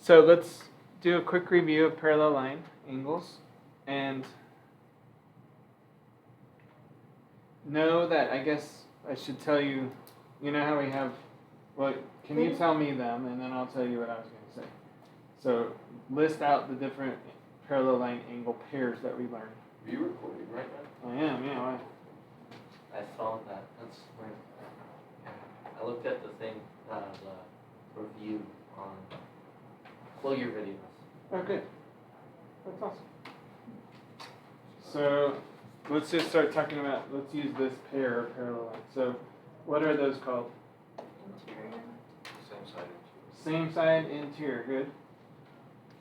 So let's do a quick review of parallel line angles and know that I guess I should tell you, you know how we have, well, can you tell me them and then I'll tell you what I was going to say. So list out the different parallel line angle pairs that we learned. Are you recording right now? I am, yeah. Why? I saw that. That's where I looked at the thing, the review on Flow Your Videos. Oh, good. That's awesome. So let's just start talking about, let's use this pair of parallel lines. So what are those called? Interior. Same side. Same side, interior, good.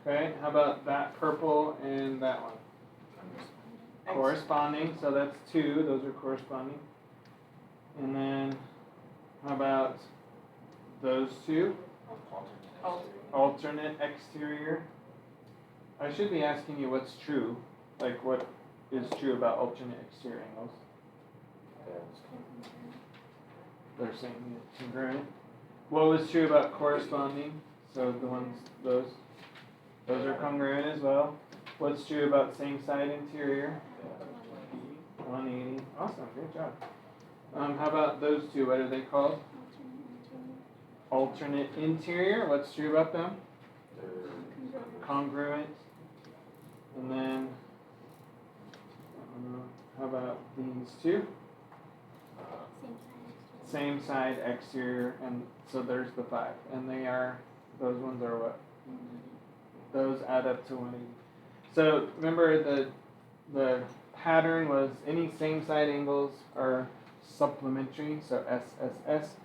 Okay, how about that purple and that one? Corresponding, so that's two, those are corresponding. And then how about those two? Alternate exterior. I should be asking you what's true, like what is true about alternate exterior angles. They're saying congruent. What was true about corresponding? So the ones, those are congruent as well. What's true about same side interior? 180. Awesome, great job. How about those two? What are they called? Alternate interior. What's true about them? Congruent. And then, how about these two? Same side exterior. And so there's the 5. And they are, those ones are what? Those add up to 180. So remember the pattern was any same side angles are supplementary, so SSS.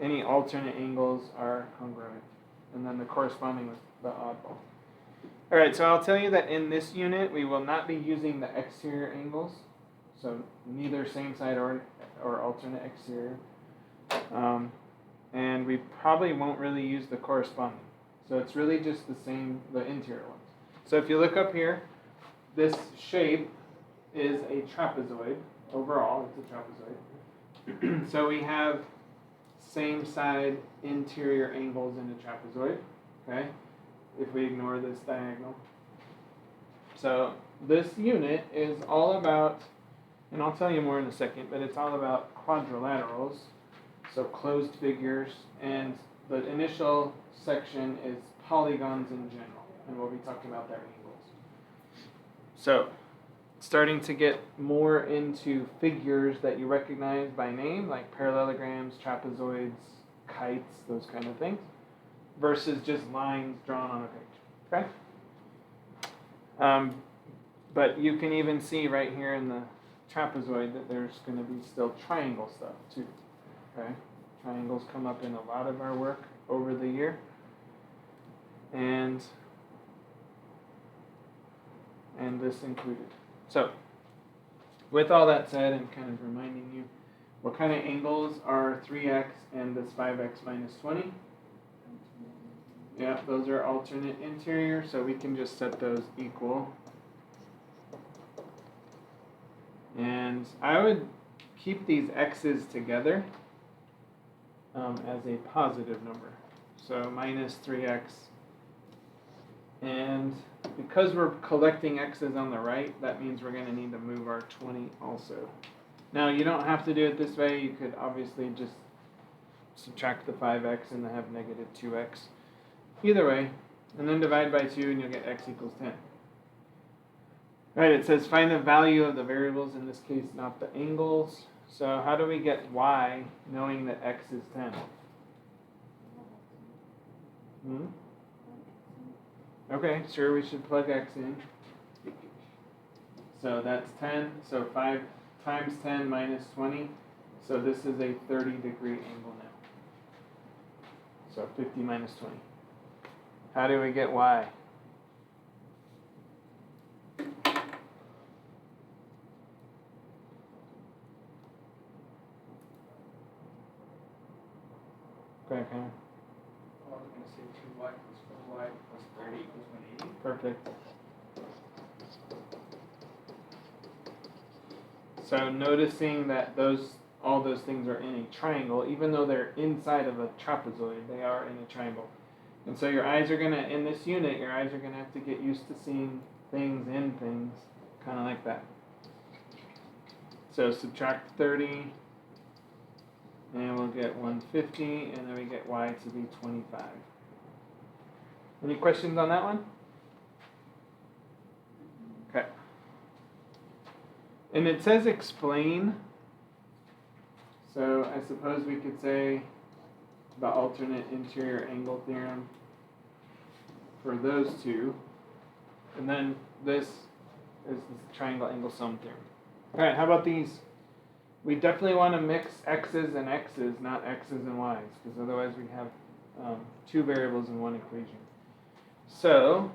Any alternate angles are congruent. And then the corresponding was the oddball. Alright, so I'll tell you that in this unit we will not be using the exterior angles. So neither same side or alternate exterior. And we probably won't really use the corresponding. So it's really just the interior ones. So if you look up here, this shape is a trapezoid. Overall, it's a trapezoid. So we have same side interior angles in a trapezoid, okay? If we ignore this diagonal. So this unit is all about, and I'll tell you more in a second, but it's all about quadrilaterals, so closed figures, and the initial section is polygons in general, and we'll be talking about their angles. So, starting to get more into figures that you recognize by name, like parallelograms, trapezoids, kites, those kind of things, versus just lines drawn on a page, okay? But you can even see right here in the trapezoid that there's going to be still triangle stuff too, okay? Triangles come up in a lot of our work over the year. And this included. So, with all that said, and kind of reminding you, what kind of angles are 3x and this 5x minus 20? Yeah, those are alternate interior, so we can just set those equal. And I would keep these x's together as a positive number. So minus 3x. And because we're collecting x's on the right, that means we're going to need to move our 20 also. Now, you don't have to do it this way. You could obviously just subtract the 5x and have negative 2x. Either way, and then divide by 2 and you'll get x equals 10. Right, it says find the value of the variables, in this case not the angles. So how do we get y knowing that x is 10? Okay, sure, we should plug x in. So that's 10, so 5 times 10 minus 20. So this is a 30-degree angle now. So 50 minus 20. How do we get y? Okay, okay. I was going to say 2y plus 4y plus 30 equals 180. Perfect. So noticing that all those things are in a triangle, even though they're inside of a trapezoid, they are in a triangle. And so your eyes are gonna, in this unit, your eyes are gonna have to get used to seeing things in things, kind of like that. So subtract 30, and we'll get 150, and then we get y to be 25. Any questions on that one? Okay. And it says explain. So I suppose we could say the alternate interior angle theorem for those two. And then this is the triangle angle sum theorem. All right, how about these? We definitely want to mix x's and x's, not x's and y's, because otherwise we have two variables in one equation. So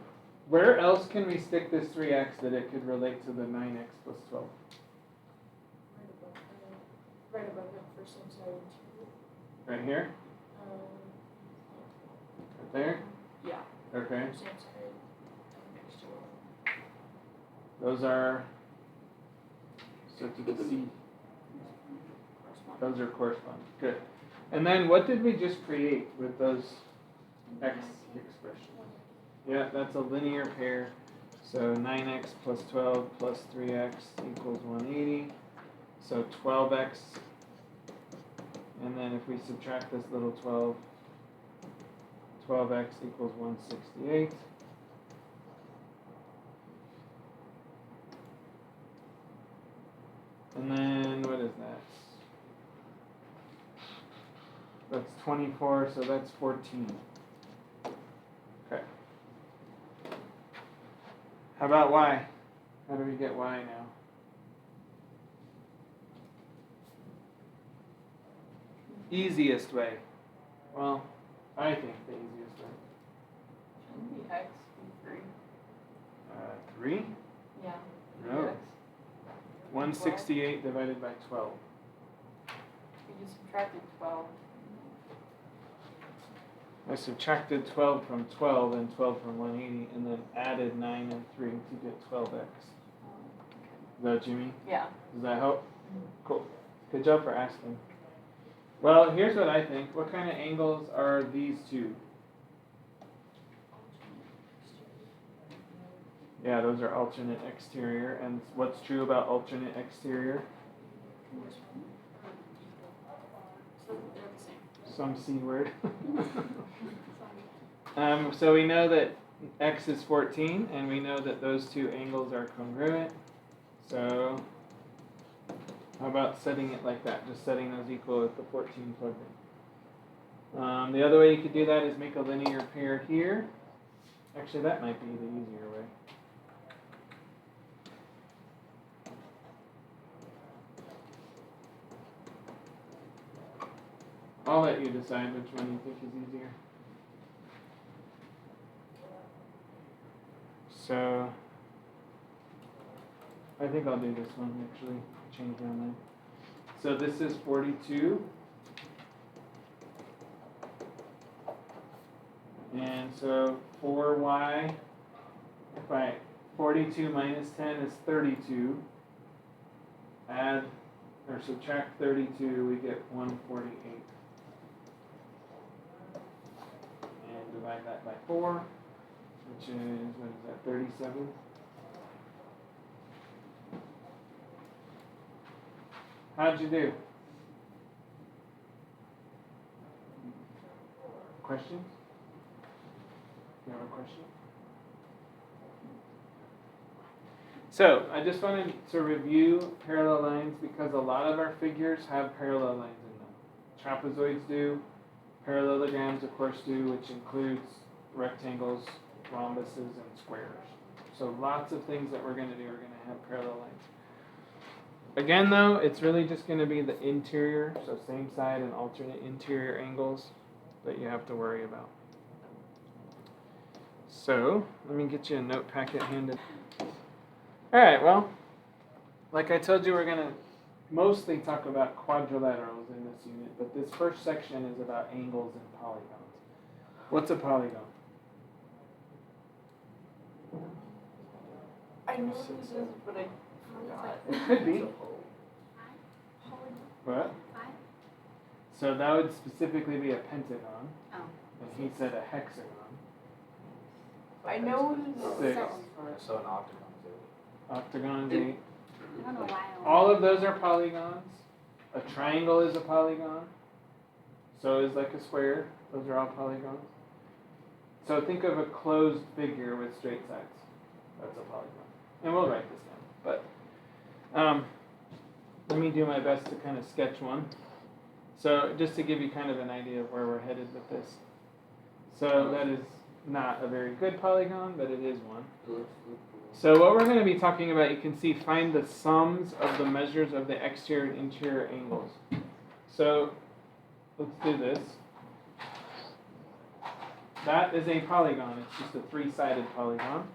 where else can we stick this 3x that it could relate to the 9x plus 12? Right above it for some side interior. Right here? Right there? Yeah. Okay. Same side next to it. Those are, so to the C, those are corresponding. Good. And then what did we just create with those x expressions? Yeah, that's a linear pair. So 9x plus 12 plus 3x equals 180. So 12x. And then if we subtract this little 12, 12x equals 168. And then what is that? That's 24, so that's 14. Okay. How about y? How do we get y now? Easiest way. Well, I think the easiest way. Shouldn't the x be 3? 3? Yeah. No. 3x. 168 divided by 12. We just subtracted 12. I subtracted 12 from 12 and 12 from 180 and then added 9 and 3 to get 12x. Is that what you mean? Yeah. Does that help? Cool. Good job for asking. Well, here's what I think. What kind of angles are these two? Yeah, those are alternate exterior. And what's true about alternate exterior? So they're the same. Some C word. So we know that x is 14, and we know that those two angles are congruent. So how about setting it like that? Just setting those equal with the 14 plugged in. The other way you could do that is make a linear pair here. Actually, that might be the easier way. I'll let you decide which one you think is easier. So, I think I'll do this one actually, change my mind. So this is 42. And so 4y, 42 minus 10 is 32. Add or subtract 32, we get 148. And divide that by 4, which is, what is that, 37? How'd you do? Questions? You have a question? So, I just wanted to review parallel lines because a lot of our figures have parallel lines in them. Trapezoids do, parallelograms of course do, which includes rectangles, rhombuses, and squares. So lots of things that we're going to do are going to have parallel lines. Again though, it's really just going to be the interior, so same side and alternate interior angles that you have to worry about. So, let me get you a note packet handed. Alright, well, like I told you, we're going to mostly talk about quadrilaterals in this unit, but this first section is about angles and polygons. What's a polygon? I know this is, but I forgot. It could be. What? So that would specifically be a pentagon. Oh. And he said a hexagon. I know Six. So an octagon is 8. Octagon is 8. I don't know why. All of those are polygons. A triangle is a polygon. So is like a square. Those are all polygons. So think of a closed figure with straight sides. That's a polygon. And we'll write this down. But let me do my best to kind of sketch one. So just to give you kind of an idea of where we're headed with this. So that is not a very good polygon, but it is one. So what we're going to be talking about, you can see, find the sums of the measures of the exterior and interior angles. So let's do this. That is a polygon. It's just a 3-sided polygon.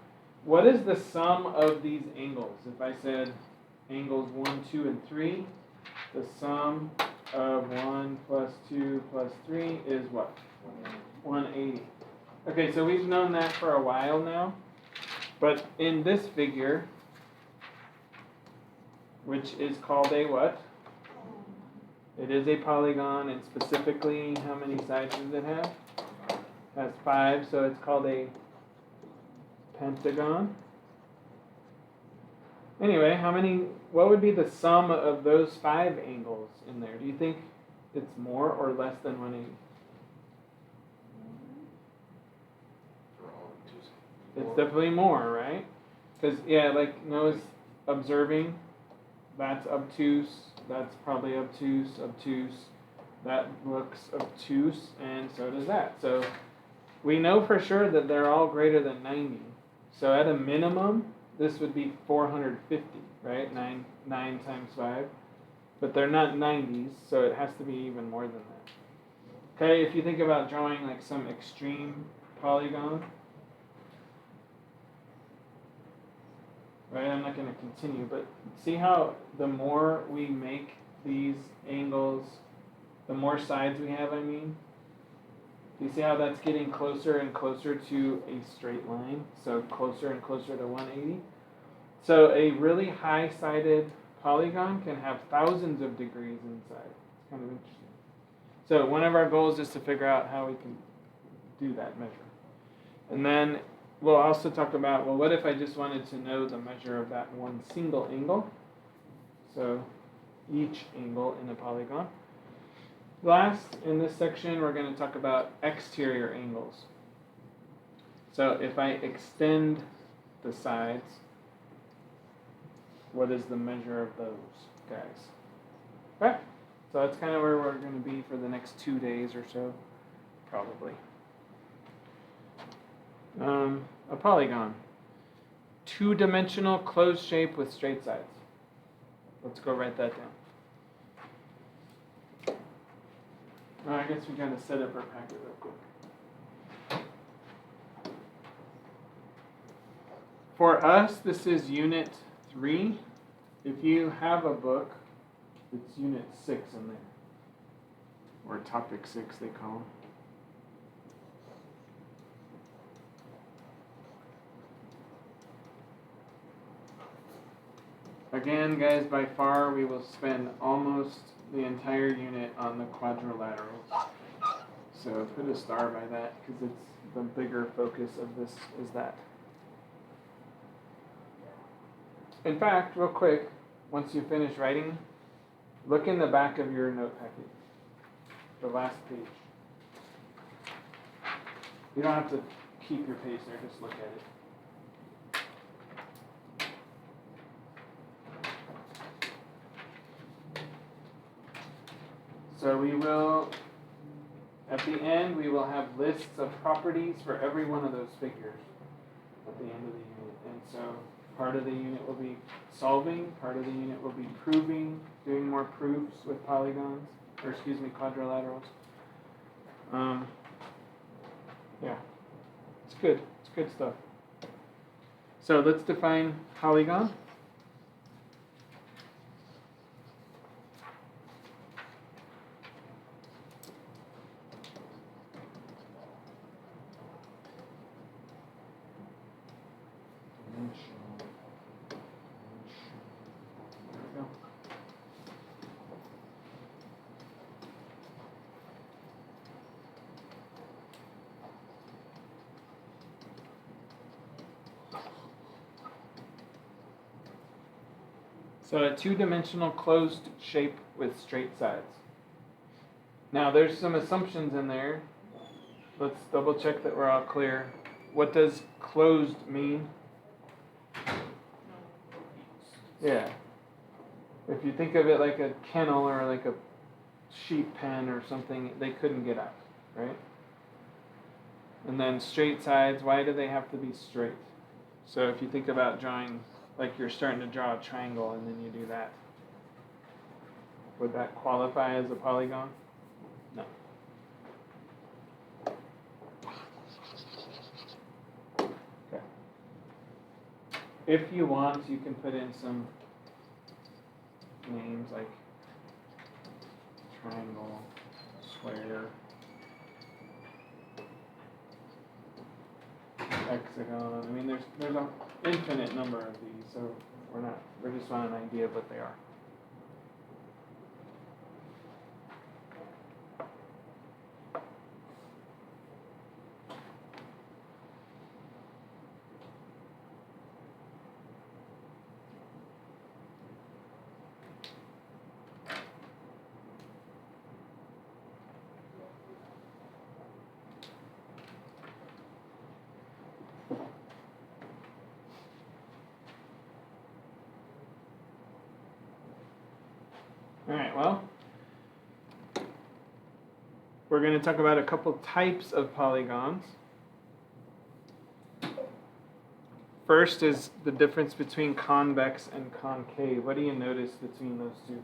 What is the sum of these angles? If I said angles 1, 2, and 3, the sum of 1 plus 2 plus 3 is what? 180. Okay, so we've known that for a while now. But in this figure, which is called a what? It is a polygon, and specifically, how many sides does it have? It has 5, so it's called a pentagon. Anyway, what would be the sum of those 5 angles in there? Do you think it's more or less than 180? It's definitely more, right? Because, yeah, like Noah's observing, that's obtuse, that's probably obtuse, that looks obtuse, and so does that. So we know for sure that they're all greater than 90. So at a minimum, this would be 450, right? 9 times 5. But they're not 90s, so it has to be even more than that. Okay, if you think about drawing like some extreme polygon, right, I'm not going to continue, but see how the more we make these angles, the more sides we have, I mean? Do you see how that's getting closer and closer to a straight line? So closer and closer to 180. So a really high-sided polygon can have thousands of degrees inside. It's kind of interesting. So one of our goals is to figure out how we can do that measure. And then we'll also talk about, well, what if I just wanted to know the measure of that one single angle? So each angle in a polygon. Last, in this section, we're going to talk about exterior angles. So if I extend the sides, what is the measure of those guys? Okay, so that's kind of where we're going to be for the next 2 days or so, probably. A polygon. 2-dimensional closed shape with straight sides. Let's go write that down. I guess we gotta set up our packet real quick. For us, this is unit 3. If you have a book, it's unit 6 in there. Or topic 6, they call them. Again, guys, by far, we will spend almost the entire unit on the quadrilaterals. So put a star by that, because it's the bigger focus of this is that. In fact, real quick, once you finish writing, look in the back of your note packet, the last page. You don't have to keep your page there, just look at it. So we will, at the end, we will have lists of properties for every one of those figures at the end of the unit. And so part of the unit will be solving, part of the unit will be proving, doing more proofs with polygons, or excuse me, quadrilaterals. Yeah, it's good. It's good stuff. So let's define polygon. So a two-dimensional closed shape with straight sides. Now there's some assumptions in there. Let's double check that we're all clear. What does closed mean? Yeah. If you think of it like a kennel or like a sheep pen or something, they couldn't get out, right? And then straight sides, why do they have to be straight? So if you think about drawing, like you're starting to draw a triangle and then you do that, would that qualify as a polygon? No. Okay. If you want, you can put in some names like triangle, square, hexagon. I mean, there's an infinite number of these, so we're just on an idea of what they are. All right, well, we're going to talk about a couple types of polygons. First is the difference between convex and concave. What do you notice between those two?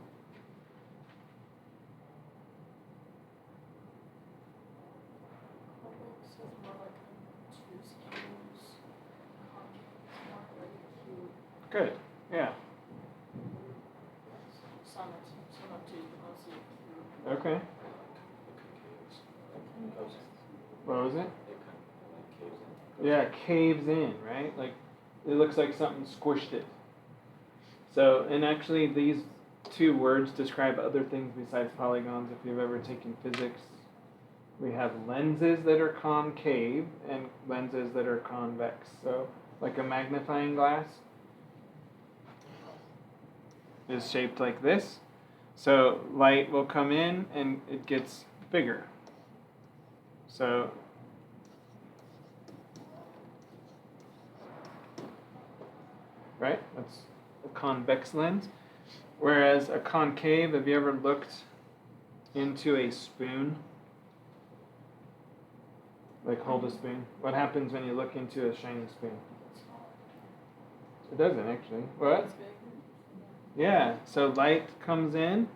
Convex is more like obtuse cubes. Concave is more like a cube. Good, yeah. Some obtuse, but mostly a cube. Okay. What was it? Yeah, it caves in, right? Like, it looks like something squished it. So, and actually these two words describe other things besides polygons. If you've ever taken physics, we have lenses that are concave and lenses that are convex. So, like a magnifying glass is shaped like this. So, light will come in and it gets bigger. So, right? That's a convex lens. Whereas a concave, have you ever looked into a spoon? Like hold a spoon. What happens when you look into a shiny spoon? It doesn't actually. What? It's big. Yeah, so light comes in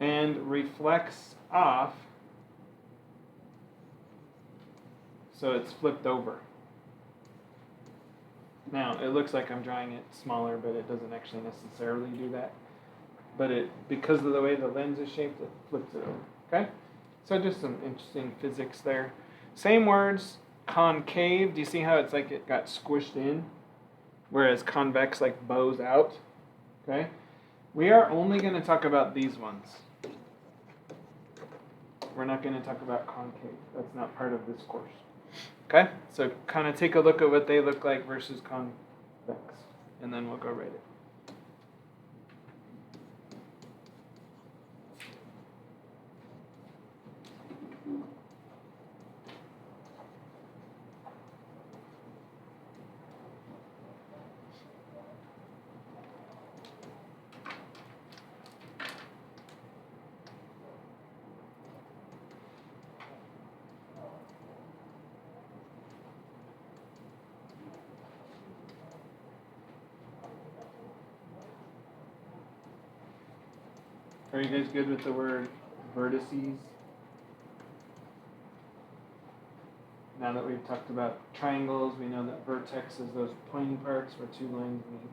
and reflects off, so it's flipped over. Now, it looks like I'm drawing it smaller, but it doesn't actually necessarily do that. But because of the way the lens is shaped, it flips it over, okay? So just some interesting physics there. Same words, concave, do you see how it's like it got squished in? Whereas convex like bows out, okay? We are only going to talk about these ones. We're not going to talk about concave. That's not part of this course. Okay? So kind of take a look at what they look like versus convex, and then we'll go rate it. Are you guys good with the word vertices? Now that we've talked about triangles, we know that vertex is those pointy parts where two lines meet.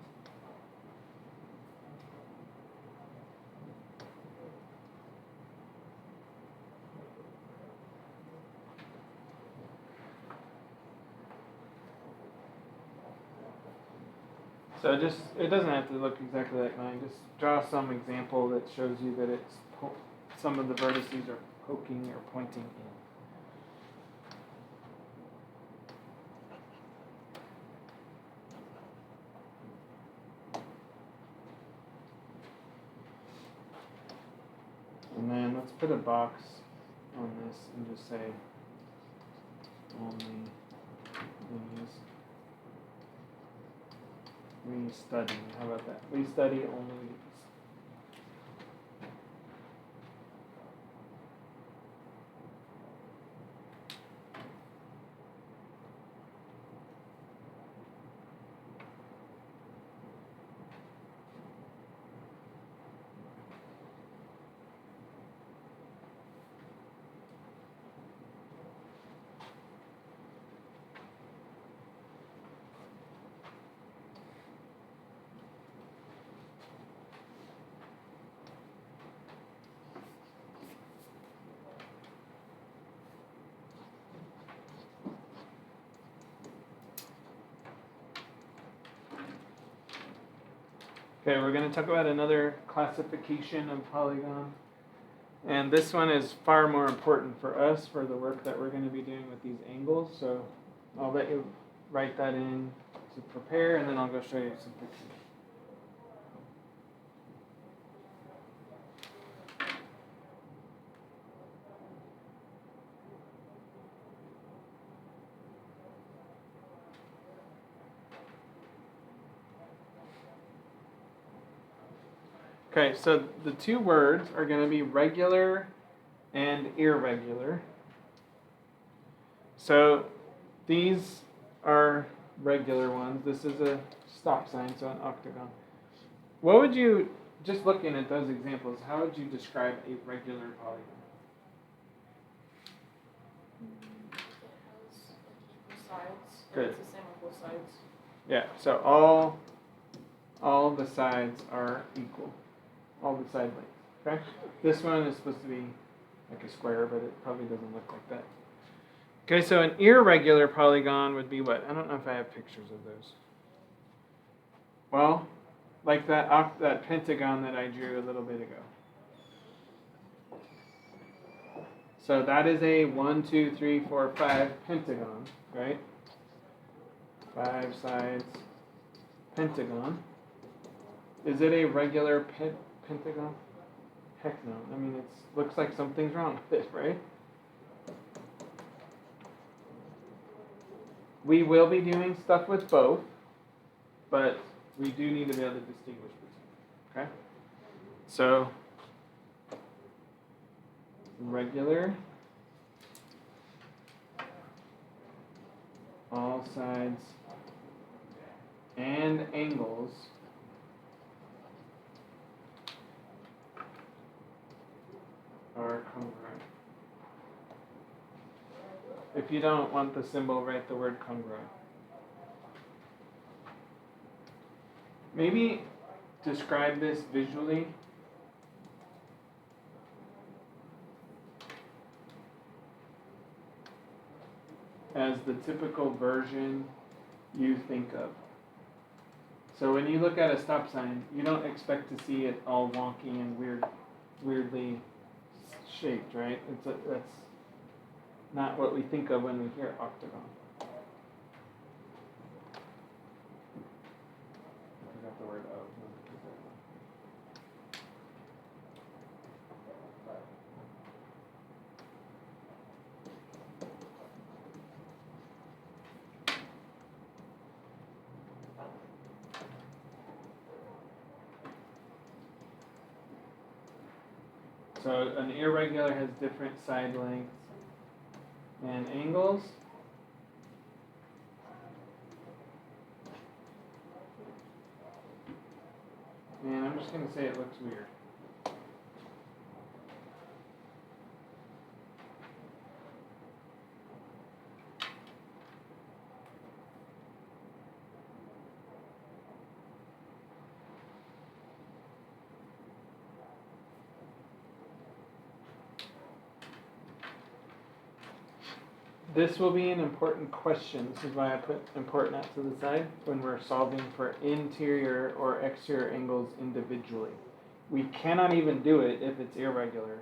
So it doesn't have to look exactly like mine. Just draw some example that shows you that it's some of the vertices are poking or pointing in. put a box on this and just say only these we study. How about that? We study only these. Okay, we're going to talk about another classification of polygon. And this one is far more important for us for the work that we're going to be doing with these angles. So I'll let you write that in to prepare, and then I'll go show you some pictures. Okay, so the two words are going to be regular and irregular. So these are regular ones. This is a stop sign, so an octagon. What would you, just looking at those examples, how would you describe a regular polygon? It has like equal sides. Good. It's the same on both sides. Yeah, so all the sides are equal. All the side lengths. Okay? This one is supposed to be like a square, but it probably doesn't look like that. Okay, so an irregular polygon would be what? I don't know if I have pictures of those. Well, like that pentagon that I drew a little bit ago. So that is a 1, 2, 3, 4, 5 pentagon, right? 5 sides pentagon. Is it a regular pentagon? Heck no. I mean, it looks like something's wrong with it, right? We will be doing stuff with both, but we do need to be able to distinguish between. Okay? So, regular, all sides, and angles are congruent. If you don't want the symbol, write the word congruent. Maybe describe this visually. As the typical version you think of. So when you look at a stop sign, you don't expect to see it all wonky and weirdly shaped, right? That's not what we think of when we hear octagon. I forgot the word of. So an irregular has different side lengths and angles. And I'm just going to say it looks weird. This will be an important question. This is why I put important out to the side when we're solving for interior or exterior angles individually. We cannot even do it if it's irregular.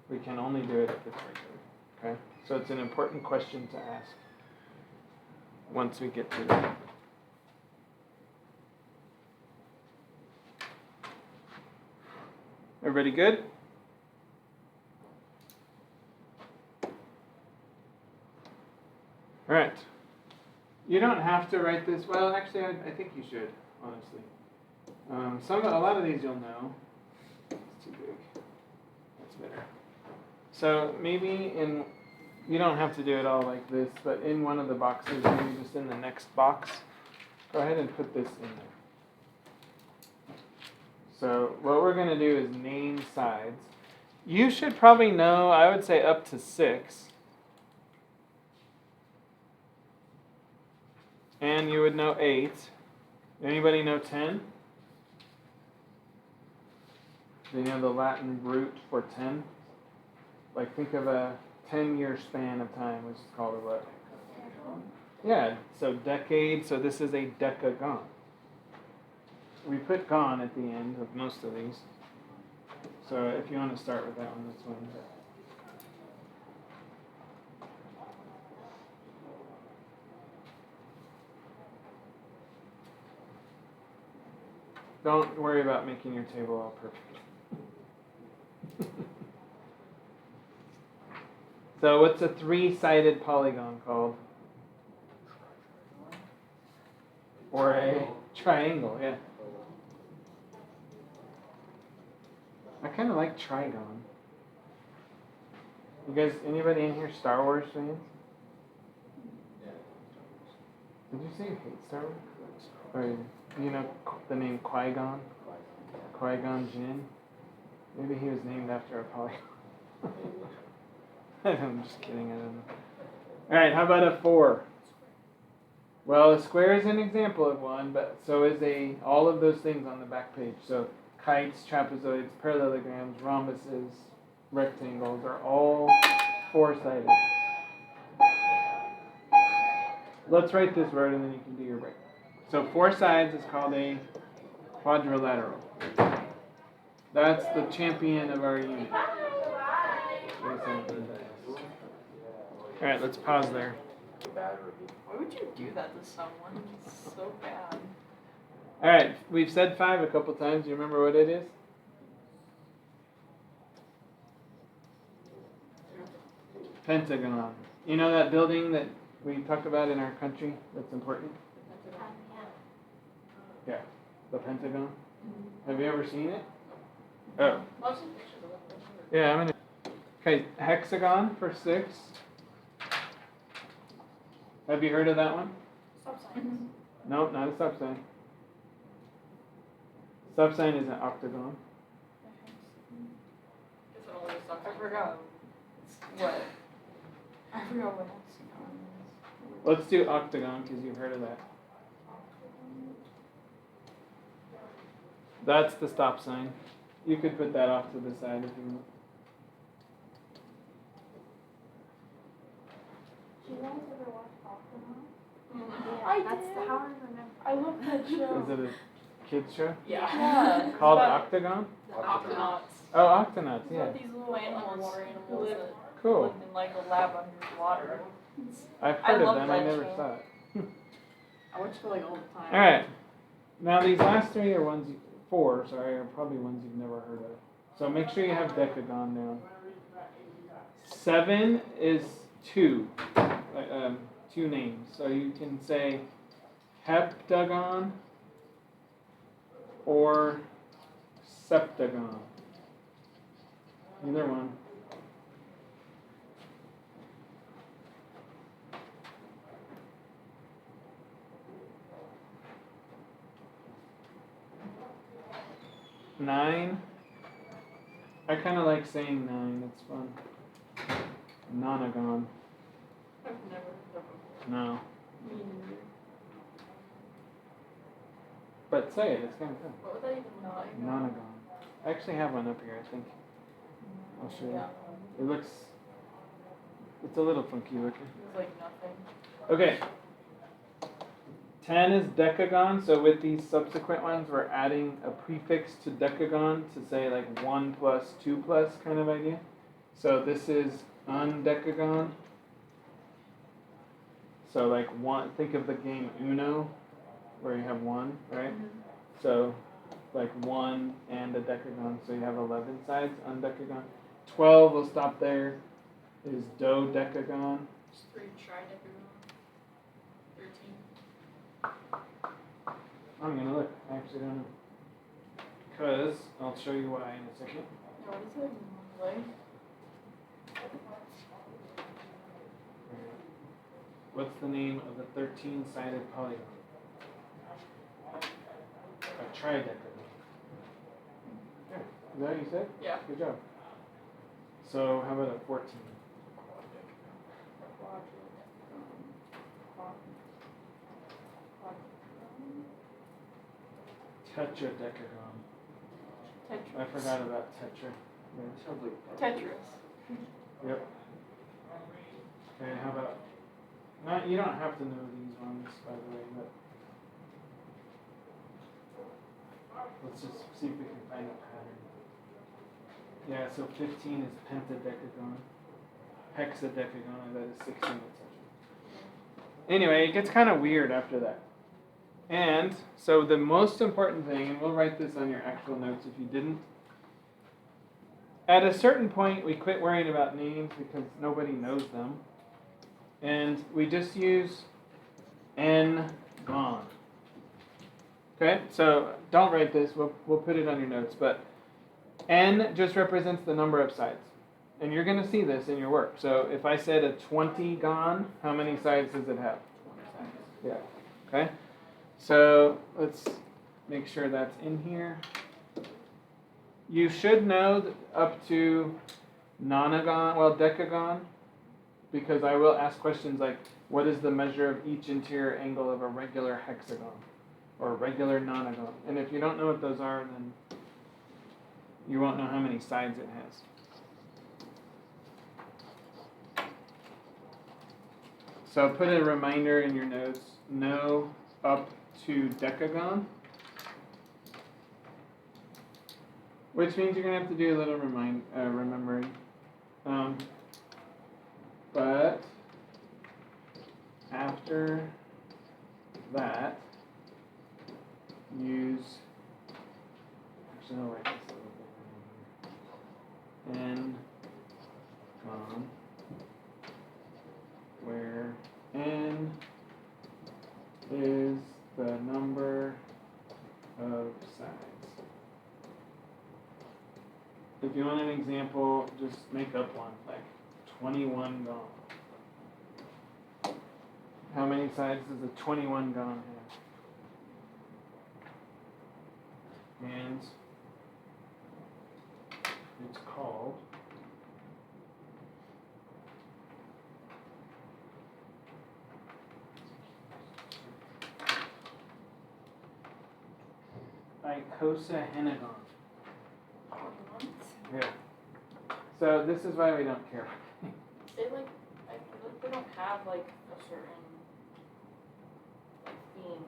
We can only do it if it's regular. Okay? So it's an important question to ask once we get to that. Everybody good? Alright. You don't have to write this. Well, actually, I think you should, honestly. A lot of these you'll know. It's too big. That's better. So maybe you don't have to do it all like this, but in one of the boxes, maybe just in the next box, go ahead and put this in there. So what we're going to do is name sides. You should probably know, I would say up to 6. And you would know 8. Anybody know 10? Do you know the Latin root for 10? Like think of a 10-year span of time, which is called a what? Yeah, so decade, so this is a decagon. We put gon at the end of most of these. So if you want to start with that one, that's one. Don't worry about making your table all perfect. So what's a 3-sided polygon called? Or a triangle, yeah. I kind of like trigon. You guys, anybody in here Star Wars fans? Did you say you hate Star Wars? Or you know the name Qui-Gon? Qui-Gon Jinn? Maybe he was named after a polygon. I'm just kidding, I don't know. Alright, how about a 4? Well, a square is an example of one, but so is all of those things on the back page. So kites, trapezoids, parallelograms, rhombuses, rectangles are all 4-sided. Let's write this word and then you can do your break. So 4 sides is called a quadrilateral. That's the champion of our unit. Alright, let's pause there. Why would you do that to someone? It's so bad. Alright, we've said 5 a couple times. Do you remember what it is? Pentagon. You know that building that we talk about in our country that's important? Yeah, the Pentagon. Have you ever seen it? Oh. Yeah, I'm gonna. Okay, hexagon for 6. Have you heard of that one? Stop signs. Nope, not a stop sign. Stop sign is an octagon. I forgot. What? I forgot what hexagon is. Let's do octagon because you've heard of that. That's the stop sign. You could put that off to the side if you want. Do you guys ever watch Polygon? I That's did. how I remember. I love that show. Is it a kids show? Yeah. Called Octagon? Octonauts. Oh, Octonauts, yeah. These little animals, water animals that Cool. lived in like a lab underwater. I've I heard of love them, I that never show. saw it. I watch it like all the time. Alright. Now these last 3 are 4, are probably ones you've never heard of. So make sure you have decagon down. 7 is 2. 2 names. So you can say heptagon or septagon. Either one. Nine. I kind of like saying 9. It's fun. Nonagon. I've never heard of it. No. Me neither. But say it. It's kind of fun. What would that even mean? Nonagon. I actually have one up here, I think. I'll show you. Yeah. It looks. It's a little funky looking. It's like nothing. Okay. 10 is decagon, so with these subsequent ones, we're adding a prefix to decagon to say like 1 plus 2 plus kind of idea. So this is undecagon. So like 1, think of the game Uno, where you have 1, right? Mm-hmm. So like 1 and a decagon, so you have 11 sides, undecagon. 12, we'll stop there, is dodecagon. Just 3 tridecagon. 13. I'm gonna look. I actually don't know. Because I'll show you why in a second. No, what is it? Like, What's the name of the 13-sided polygon? A tridecagon. Yeah. Is that what you said? yeah. Good job. So how about a 14? Tetradecagon. I Tetris. forgot about tetra. It sounds like. Tetris. Yep. Okay, how about? Not you don't have to know these ones, by the way, but let's just see if we can find a pattern. Yeah, so 15 is pentadecagon. Hexadecagon, that is 16, etc. Anyway, it gets kind of weird after that. And so the most important thing, and we'll write this on your actual notes if you didn't. At a certain point, we quit worrying about names because nobody knows them. And we just use n-gon. Okay, so don't write this, we'll put it on your notes, but n just represents the number of sides. And you're going to see this in your work. So if I said a 20-gon, how many sides does it have? 20 Yeah, okay. So let's make sure that's in here. You should know that up to nonagon, well, decagon, because I will ask questions like, what is the measure of each interior angle of a regular hexagon or a regular nonagon? And if you don't know what those are, then you won't know how many sides it has. So put a reminder in your notes, know up to decagon, which means you're going to have to do a little remembering. But after that, use, actually I'll write this a little bit right here. N-gon, where n is the number of sides. If you want an example, just make up one, like 21 gon. How many sides does a 21 gon have? And it's called icosahedron. Yeah. So this is why we don't care. They like, I feel like they don't have like a certain like theme.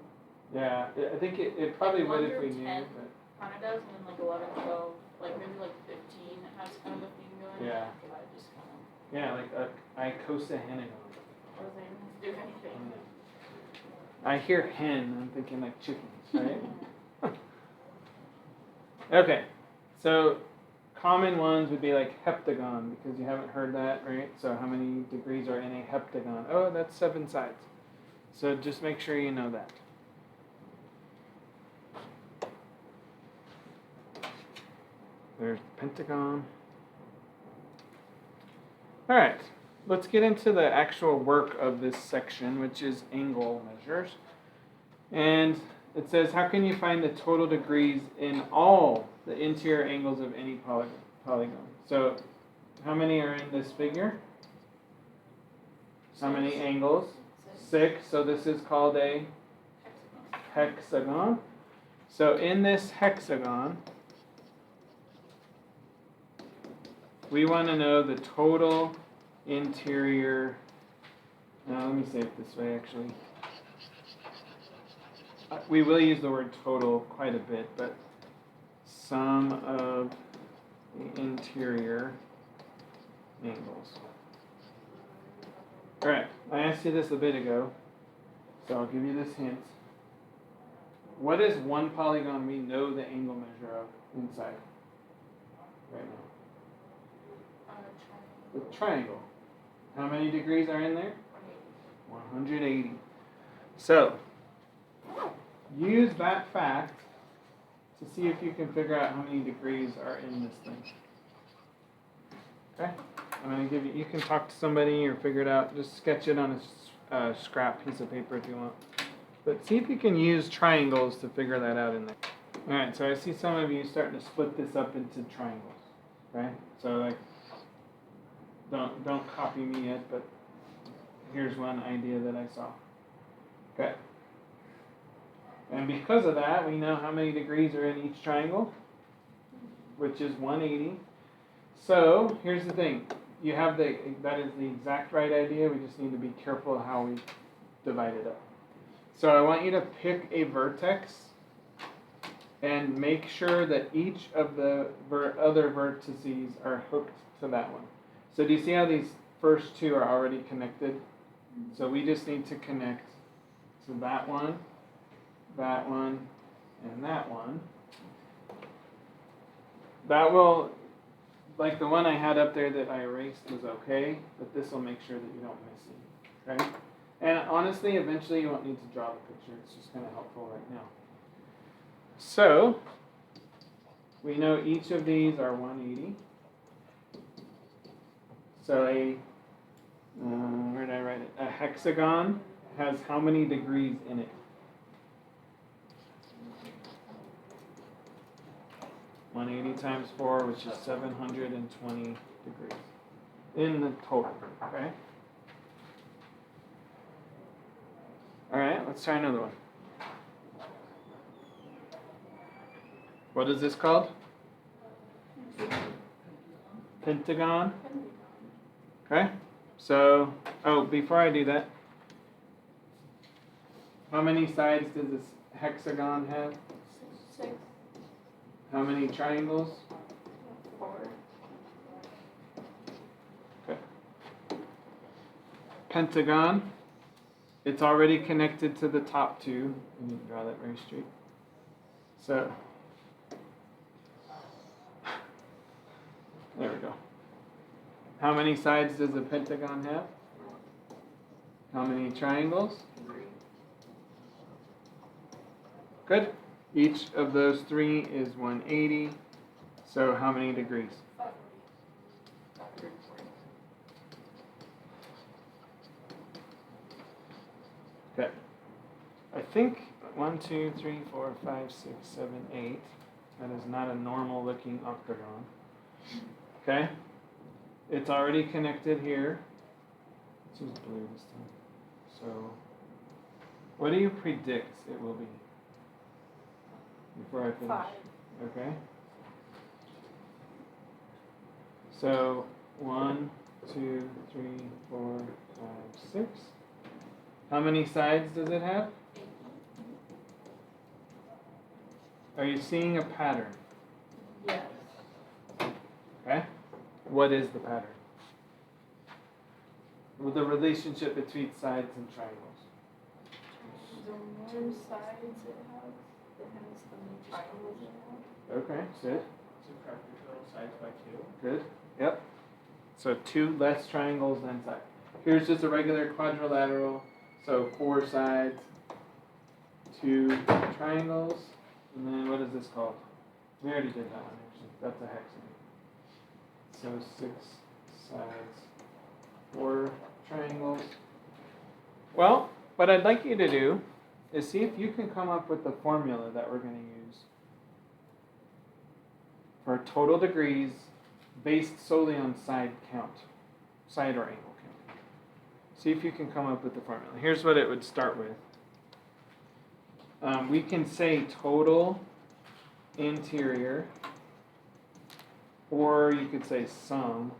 Yeah, I think it probably Like would if under we knew. 10. But Kind of does, and then like 11, 12, like maybe like 15 has kind of a theme going. Yeah. But I just kind of, yeah, like icosahedron. what does that even have to do with anything? I hear hen, I'm thinking like chickens, right? Okay, so common ones would be like heptagon, because you haven't heard that, right? So how many degrees are in a heptagon? Oh, that's 7 sides. So just make sure you know that. There's pentagon. All right, let's get into the actual work of this section, which is angle measures. And it says, how can you find the total degrees in all the interior angles of any polygon? So how many are in this figure? How many angles? 6. So this is called a hexagon. So in this hexagon, we want to know the total interior. Now let me say it this way actually. We will use the word total quite a bit, but sum of the interior angles. Alright, I asked you this a bit ago, so I'll give you this hint. What is one polygon we know the angle measure of inside right now? The triangle. How many degrees are in there? 180. So, use that fact to see if you can figure out how many degrees are in this thing. Okay? I'm going to give you, you can talk to somebody or figure it out. Just sketch it on a scrap piece of paper if you want. But see if you can use triangles to figure that out in there. Alright, so I see some of you starting to split this up into triangles. Okay? So like, don't copy me yet, but here's one idea that I saw. Okay? And because of that, we know how many degrees are in each triangle, which is 180. So here's the thing. You have that is the exact right idea. We just need to be careful how we divide it up. So I want you to pick a vertex and make sure that each of the other vertices are hooked to that one. So do you see how these first two are already connected? So we just need to connect to that one, and that one. That will, like the one I had up there that I erased was okay, but this will make sure that you don't miss it, okay? And honestly, eventually you won't need to draw the picture. It's just kind of helpful right now. So, we know each of these are 180. So where did I write it? A hexagon has how many degrees in it? 180 times 4, which is 720 degrees in the total, okay? All right, let's try another one. What is this called? Pentagon. Okay, so, before I do that, how many sides does this hexagon have? 6. How many triangles? 4. Okay. Pentagon. It's already connected to the top two. I need to draw that very straight. So, there we go. How many sides does a pentagon have? How many triangles? 3. Good. Each of those 3 is 180. So how many degrees? 540. Okay. I think 1, 2, 3, 4, 5, 6, 7, 8. That is not a normal looking octagon. Okay. It's already connected here. Let's use blue this time. So, what do you predict it will be? Before I finish. 5. Okay. So 1, 2, 3, 4, 5, 6. How many sides does it have? 8. Are you seeing a pattern? Yes. Okay. What is the pattern? Well, the relationship between sides and triangles. The more sides it has the more triangles it has. Okay, good. Subtract the total sides by 2. Good. Yep. So 2 less triangles than sides. Here's just a regular quadrilateral. So 4 sides, 2 triangles, and then what is this called? We already did that one actually. That's a hexagon. So 6 sides, 4 triangles. Well, what I'd like you to do is see if you can come up with the formula that we're going to use for total degrees based solely on side count, side or angle count. See if you can come up with the formula. Here's what it would start with. We can say total interior, or you could say sum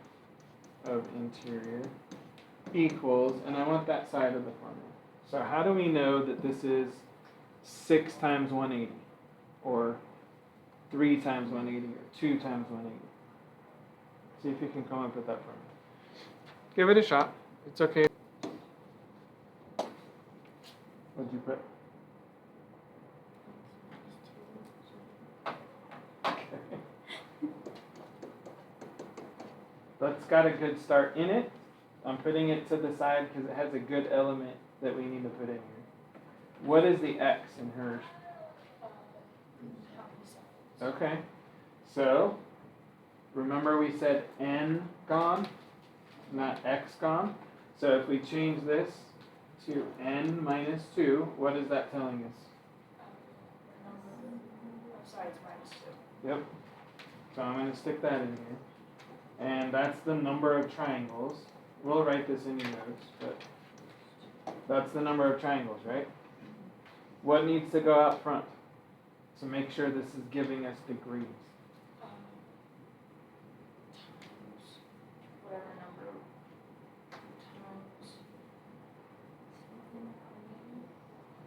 of interior equals, and I want that side of the formula. So how do we know that this is 6 times 180, or 3 times 180, or 2 times 180? See if you can come up with that formula. Give it a shot. It's okay. What'd you put? That's got a good start in it. I'm putting it to the side because it has a good element that we need to put in here. What is the x in hers? How many sides? Okay. So, remember we said n gone, not x gone. So if we change this to n minus 2, what is that telling us? The number of sides minus 2. Yep. So I'm going to stick that in here. And that's the number of triangles. We'll write this in your notes, but that's the number of triangles, right? What needs to go out front to make sure this is giving us degrees? Times whatever number times.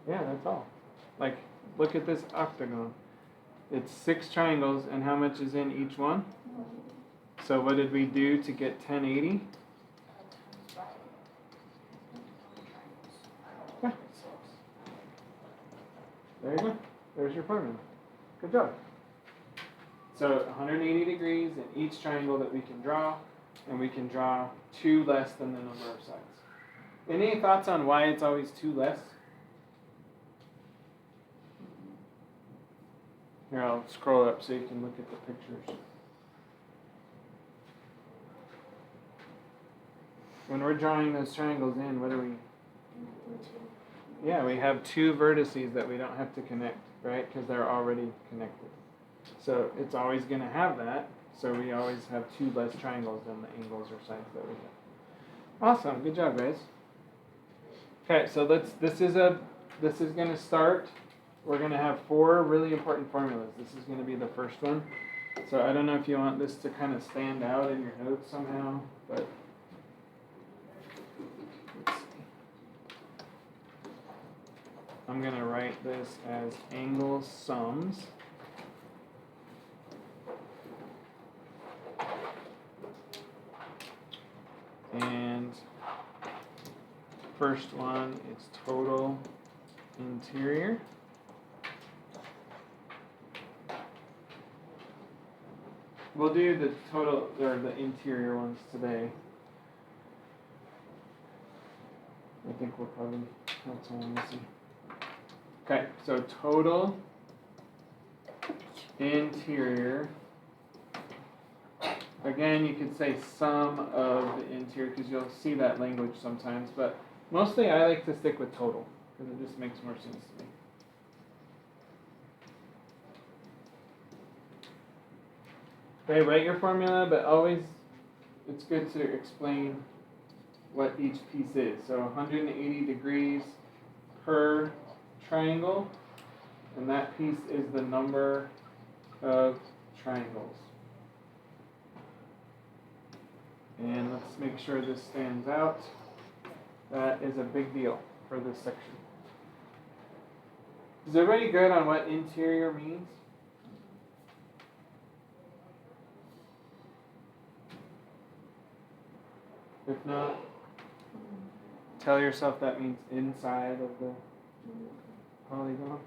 Yeah, that's all. Like, look at this octagon. It's 6 triangles, and how much is in each one? So what did we do to get 1080? Times by triangles. Yeah. There you go. There's your formula. Good job. So 180 degrees in each triangle that we can draw, and we can draw 2 less than the number of sides. Any thoughts on why it's always 2 less? Here, I'll scroll up so you can look at the pictures. When we're drawing those triangles in, what do we? Yeah, we have 2 vertices that we don't have to connect, right? Because they're already connected. So it's always going to have that. So we always have 2 less triangles than the angles or sides that we have. Awesome, good job, guys. Okay, so this is going to start. We're going to have 4 really important formulas. This is going to be the first one. So I don't know if you want this to kind of stand out in your notes somehow, but let's see. I'm going to write this as angle sums. And first one is total interior. We'll do the total or the interior ones today. I think we'll probably have time to see. Okay, so total interior. Again, you could say sum of the interior because you'll see that language sometimes, but mostly I like to stick with total because it just makes more sense to me. Okay, write your formula, but always it's good to explain what each piece is. So 180 degrees per triangle, and that piece is the number of triangles. And let's make sure this stands out. That is a big deal for this section. Is everybody good on what interior means? If not, tell yourself that means inside of the polygon.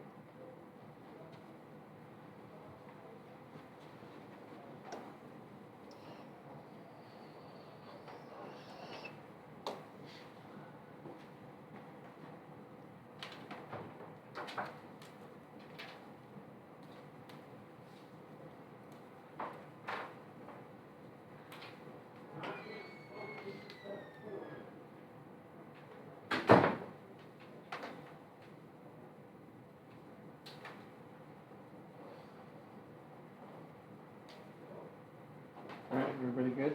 All right, everybody good?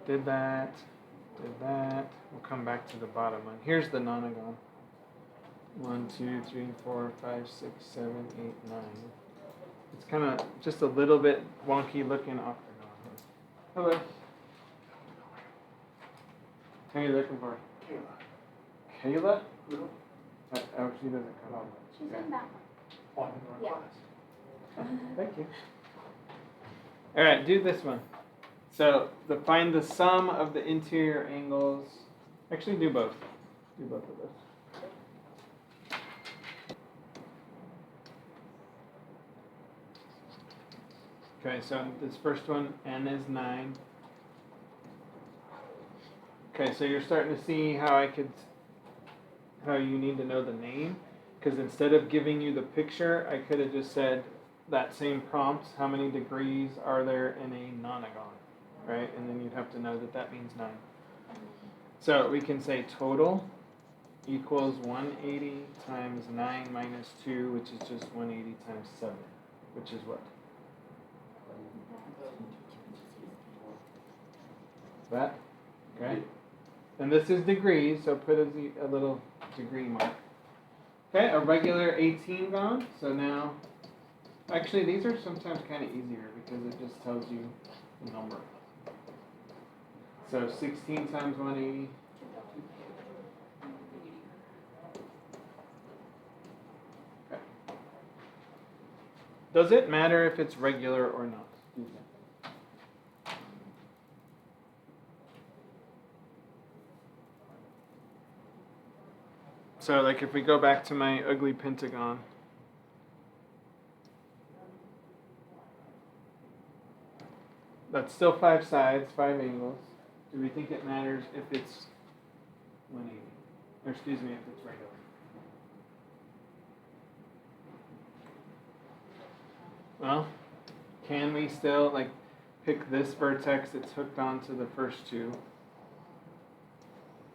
Did that. We'll come back to the bottom one. Here's the nonagon. 1, 2, 3, 4, 5, 6, 7, 8, 9. It's kind of just a little bit wonky looking octagon. Hello. Who are you looking for? Kayla. Kayla? Oh, she doesn't come up. She's Okay. in that one. Yeah. Thank you. All right, do this one. So find the sum of the interior angles. Actually, do both. Do both of those. Okay, so this first one, n is 9. Okay, so you're starting to see how how you need to know the name. Because instead of giving you the picture, I could have just said that same prompt, how many degrees are there in a nonagon, right? And then you'd have to know that that means 9. So we can say total equals 180 times 9 minus 2, which is just 180 times 7, which is what? That? Okay. And this is degrees, so put a little degree mark. Okay, a regular 18 gone. So now, actually these are sometimes kind of easier because it just tells you the number. So 16 times 180. Okay. Does it matter if it's regular or not? Do you think? So like if we go back to my ugly pentagon, that's still 5 sides, 5 angles. Do we think it matters if it's 180? Or excuse me, if it's regular? Well, can we still like pick this vertex that's hooked onto the first two?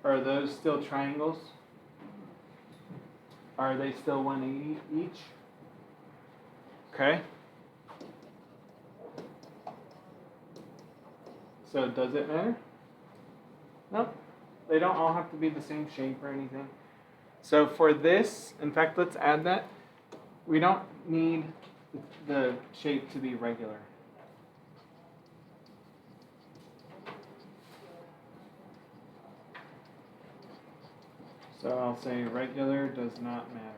Are those still triangles? Are they still 180 each? Okay. So does it matter? Nope. They don't all have to be the same shape or anything. So for this, in fact, let's add that. We don't need the shape to be regular. So I'll say regular does not matter.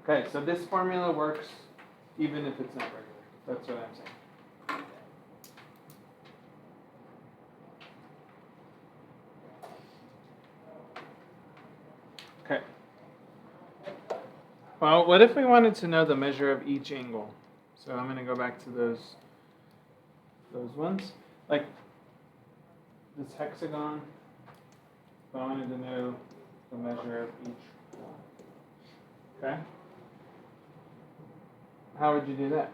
Okay, so this formula works even if it's not regular. That's what I'm saying. Okay. Well, what if we wanted to know the measure of each angle? So I'm going to go back to those ones. Like this hexagon, if I wanted to know the measure of each one. Okay? How would you do that?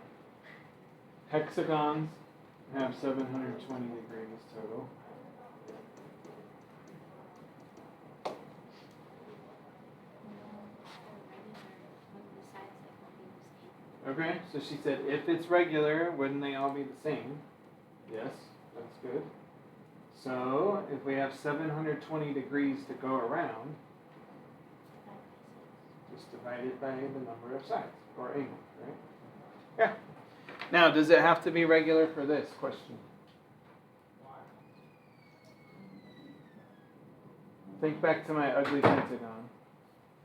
Hexagons have 720 degrees total. Okay, so she said if it's regular, wouldn't they all be the same? Yes, that's good. So if we have 720 degrees to go around, just divide it by the number of sides, or angles, right? Yeah. Now, does it have to be regular for this question? Think back to my ugly pentagon.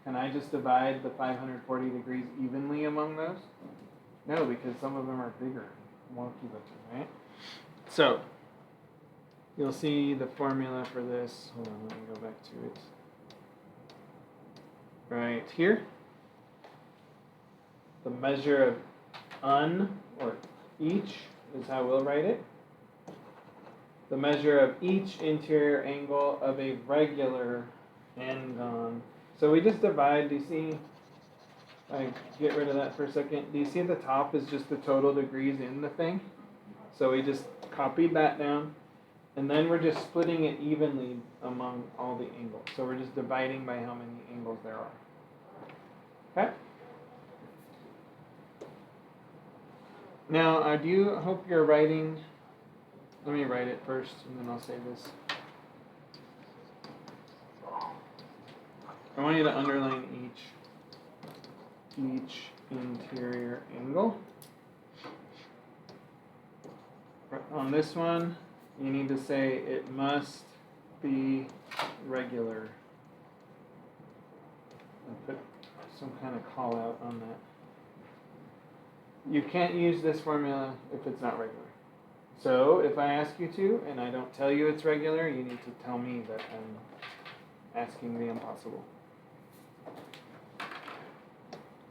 Can I just divide the 540 degrees evenly among those? No, because some of them are bigger, wonky looking, right? So, you'll see the formula for this. Hold on, let me go back to it. Right here. The measure of or each is how we'll write it. The measure of each interior angle of a regular n-gon. So we just divide, do you see, I get rid of that for a second. Do you see the top is just the total degrees in the thing? So we just copied that down. And then we're just splitting it evenly among all the angles. So we're just dividing by how many angles there are. Okay? Now, I do hope you're writing. Let me write it first, and then I'll say this. I want you to underline each interior angle. On this one, you need to say it must be regular. And put some kind of call out on that. You can't use this formula if it's not regular. So if I ask you to, and I don't tell you it's regular, you need to tell me that I'm asking the impossible.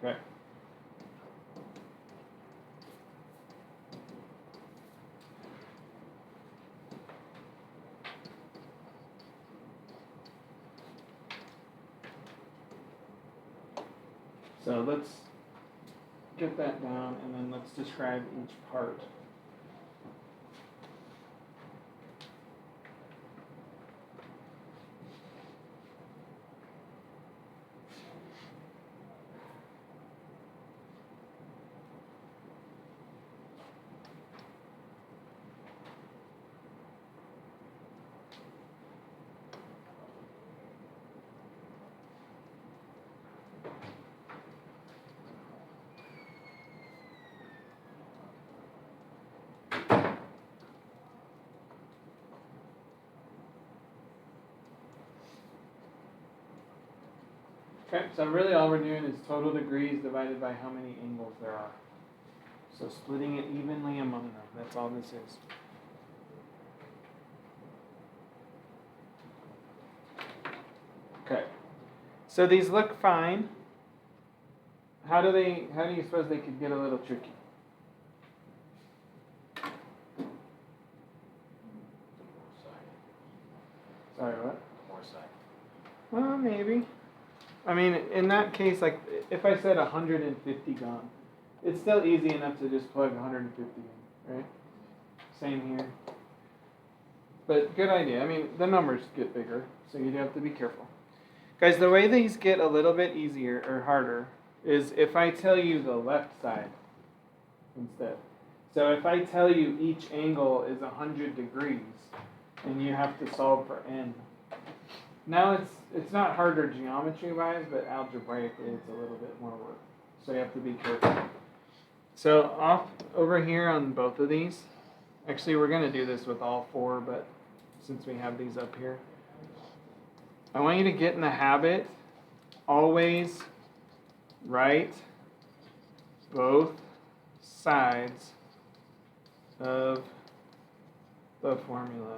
Okay. So let's get that down, and then let's describe each part. Okay, so really all we're doing is total degrees divided by how many angles there are. So splitting it evenly among them, that's all this is. Okay, so these look fine. How do you suppose they could get a little tricky? Sorry, what? More side. Well, maybe. I mean, in that case, like, if I said 150 gone, it's still easy enough to just plug 150 in, right? Same here. But good idea. I mean, the numbers get bigger, so you do have to be careful. Guys, the way these get a little bit easier or harder is if I tell you the left side instead. So if I tell you each angle is 100 degrees, and you have to solve for n. Now it's not harder geometry-wise, but algebraically it's a little bit more work. So you have to be careful. So off over here on both of these, actually we're going to do this with all four, but since we have these up here, I want you to get in the habit, always write both sides of the formula.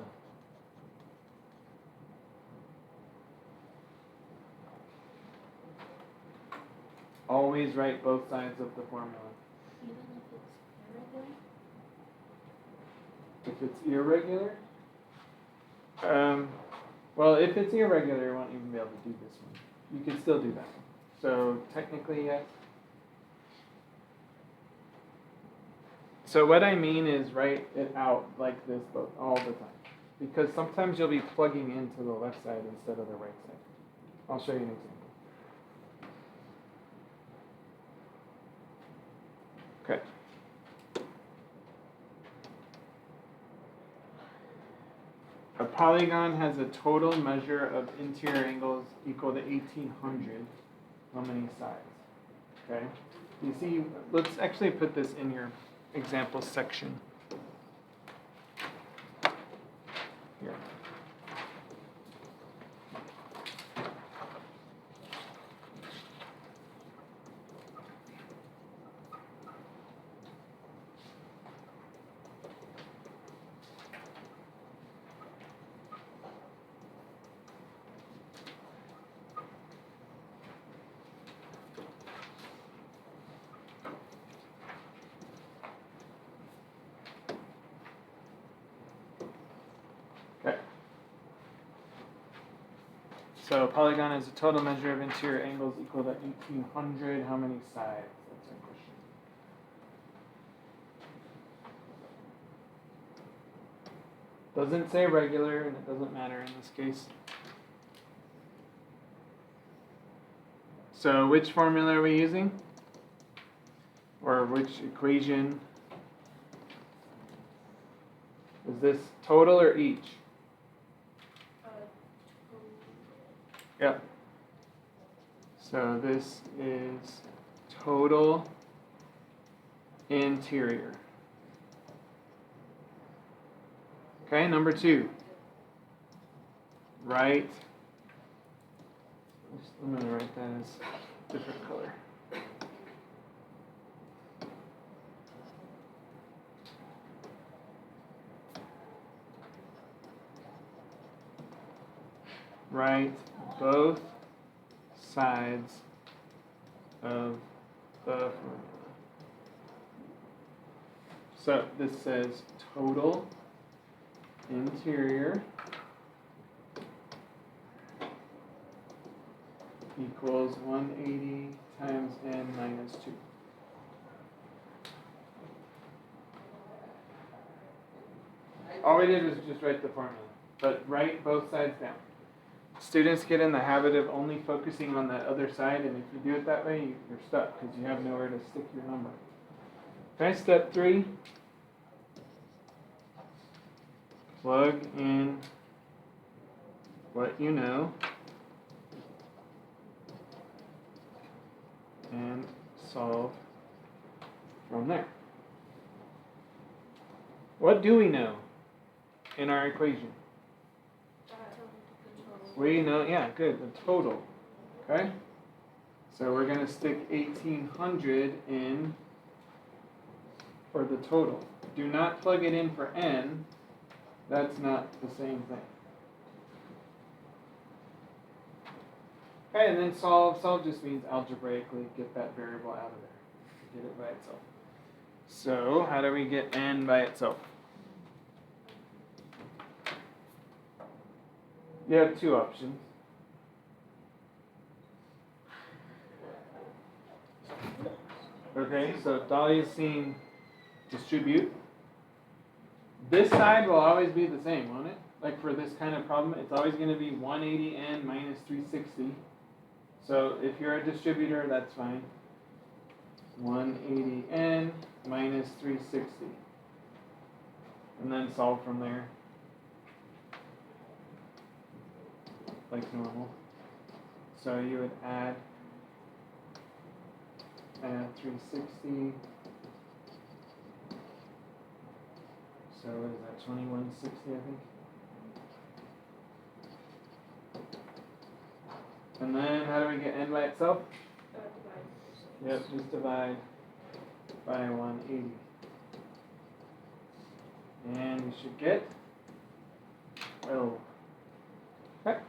Always write both sides of the formula. Even If it's irregular? Well, if it's irregular, you won't even be able to do this one. You can still do that. So technically, yes. So what I mean is write it out like this all the time. Because sometimes you'll be plugging into the left side instead of the right side. I'll show you an example. Okay. A polygon has a total measure of interior angles equal to 1800. How many sides? Okay. You see, let's actually put this in your example section. Here. Okay. So a polygon is a total measure of interior angles equal to 1800. How many sides? That's our question. Doesn't say regular, and it doesn't matter in this case. So which formula are we using? Or which equation? Is this total or each? Yep. So this is total interior. Okay, number 2. Write. I'm going to write that as a different color. write both sides of the formula. So this says total interior equals 180 times n minus 2. All we did was just write the formula, but write both sides down. Students get in the habit of only focusing on that other side, and if you do it that way, you're stuck because you have nowhere to stick your number. Okay, step 3. Plug in what you know and solve from there. What do we know in our equation? We know, yeah, good, the total. Okay? So we're going to stick 1800 in for the total. Do not plug it in for n. That's not the same thing. Okay, and then solve. Solve just means algebraically get that variable out of there. Get it by itself. So how do we get n by itself? You have two options. Okay, so Dahlia's seen distribute. This side will always be the same, won't it? Like for this kind of problem, it's always going to be 180n minus 360. So if you're a distributor, that's fine. 180n minus 360. And then solve from there. Like normal. So you would add 360. So what is that, 2160, I think? And then how do we get n by itself? Yep, just divide by 180. And you should get 12. Okay.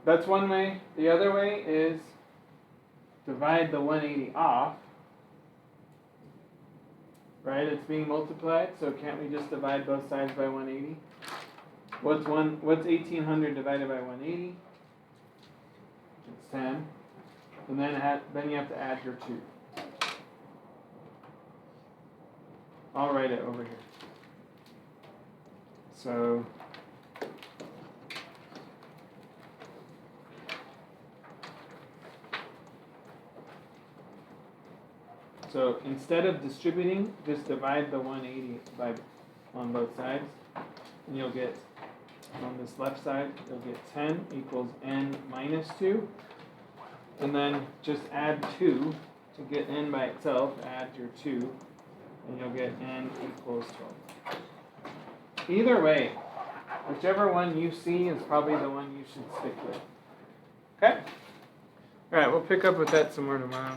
That's one way. The other way is divide the 180 off. Right, it's being multiplied, so can't we just divide both sides by 180? What's 1800 divided by 180? It's 10. And then you have to add your 2. I'll write it over here. So instead of distributing, just divide the 180 on both sides, and you'll get, on this left side, you'll get 10 equals n minus 2, and then just add 2 to get n by itself, add your 2, and you'll get n equals 12. Either way, whichever one you see is probably the one you should stick with. Okay? Alright, we'll pick up with that some more tomorrow.